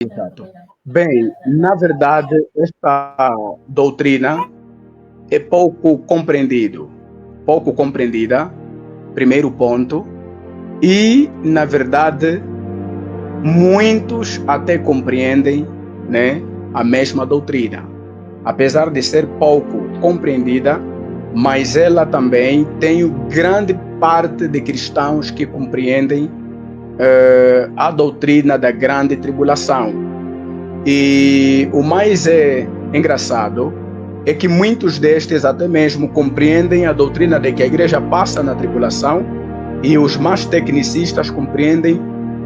Exato. Bem, na verdade, esta doutrina é pouco compreendida, primeiro ponto, e, na verdade, muitos até compreendem, né, a mesma doutrina. Apesar de ser pouco compreendida, mas ela também tem grande parte de cristãos que compreendem a doutrina da grande tribulação. E o mais engraçado é que muitos destes até mesmo compreendem a doutrina de que a igreja passa na tribulação, e os mais tecnicistas compreendem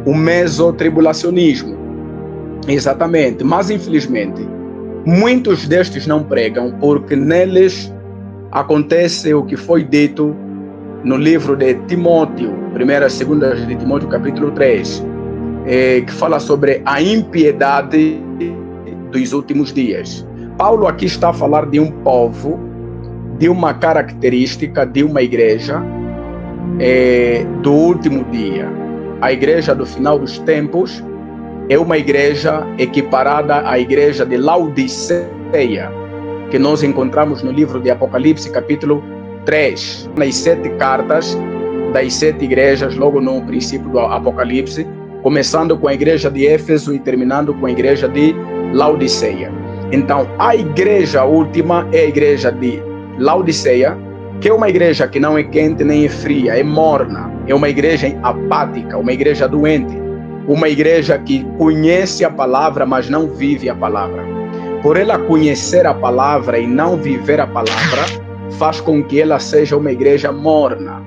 o mesotribulacionismo. Exatamente, mas infelizmente muitos destes não pregam, porque neles acontece o que foi dito no livro de Timóteo, 1ª e 2ª de Timóteo, capítulo 3, que fala sobre a impiedade dos últimos dias. Paulo aqui está a falar de um povo, de uma característica de uma igreja do último dia. A igreja do final dos tempos é uma igreja equiparada à igreja de Laodiceia, que nós encontramos no livro de Apocalipse, capítulo 3, nas 7 cartas das 7 igrejas, logo no princípio do Apocalipse, começando com a igreja de Éfeso e terminando com a igreja de Laodiceia. Então, a igreja última é a igreja de Laodiceia, que é uma igreja que não é quente nem é fria, é morna, é uma igreja apática, uma igreja doente, uma igreja que conhece a palavra, mas não vive a palavra. Por ela conhecer a palavra e não viver a palavra, faz com que ela seja uma igreja morna.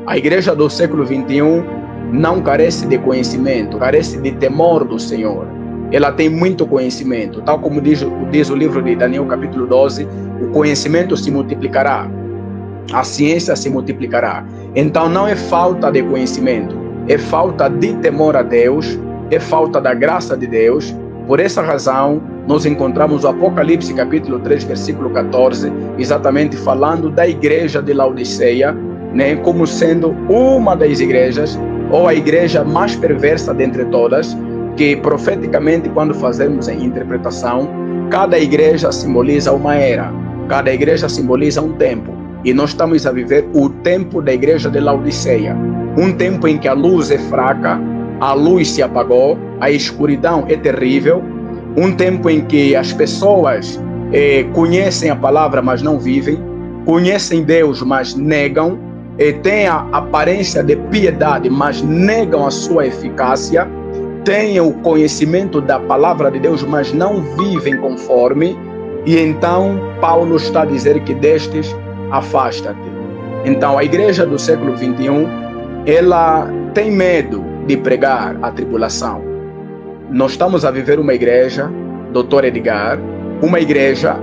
A igreja do século XXI não carece de conhecimento, carece de temor do Senhor. Ela tem muito conhecimento, tal como diz o livro de Daniel, capítulo 12, o conhecimento se multiplicará, a ciência se multiplicará. Então não é falta de conhecimento, é falta de temor a Deus, é falta da graça de Deus. Por essa razão, nós encontramos o Apocalipse, capítulo 3, versículo 14, exatamente falando da igreja de Laodiceia, né, como sendo uma das igrejas, ou a igreja mais perversa dentre todas, que profeticamente, quando fazemos a interpretação, cada igreja simboliza uma era, cada igreja simboliza um tempo, e nós estamos a viver o tempo da igreja de Laodiceia, um tempo em que a luz é fraca, a luz se apagou, a escuridão é terrível, um tempo em que as pessoas conhecem a palavra, mas não vivem, conhecem Deus, mas negam, têm a aparência de piedade, mas negam a sua eficácia, têm o conhecimento da palavra de Deus, mas não vivem conforme, e então Paulo está a dizer que destes afasta-te. Então a igreja do século XXI, ela tem medo de pregar a tribulação. Nós estamos a viver uma igreja, Dr. Edgar, uma igreja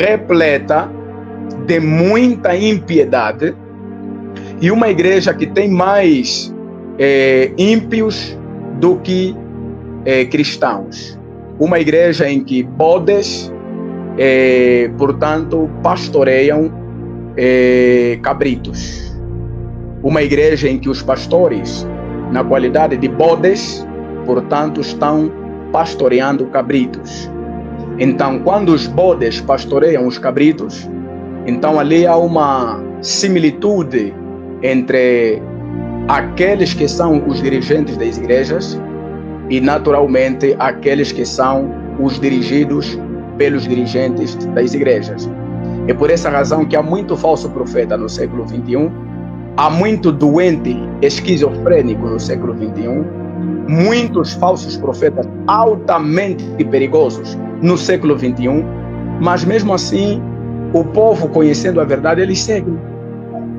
repleta de muita impiedade, e uma igreja que tem mais ímpios do que cristãos. Uma igreja em que bodes, portanto, pastoreiam cabritos. Uma igreja em que os pastores, na qualidade de bodes, portanto, estão pastoreando cabritos. Então, quando os bodes pastoreiam os cabritos, então ali há uma similitude entre aqueles que são os dirigentes das igrejas e, naturalmente, aqueles que são os dirigidos pelos dirigentes das igrejas. É por essa razão que há muito falso profeta no século XXI, há muito doente esquizofrênico no século XXI, muitos falsos profetas altamente perigosos no século XXI, mas mesmo assim, o povo, conhecendo a verdade, eles seguem.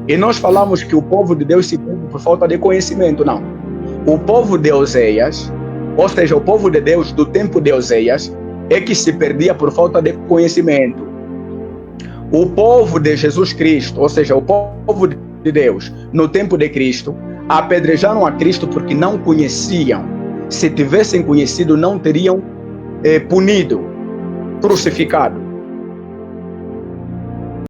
E nós falamos que o povo de Deus se perde por falta de conhecimento. Não. O povo de Oseias, ou seja, o povo de Deus do tempo de Oseias, é que se perdia por falta de conhecimento. O povo de Jesus Cristo, ou seja, o povo de Deus no tempo de Cristo, apedrejaram a Cristo porque não conheciam. Se tivessem conhecido, não teriam punido, crucificado.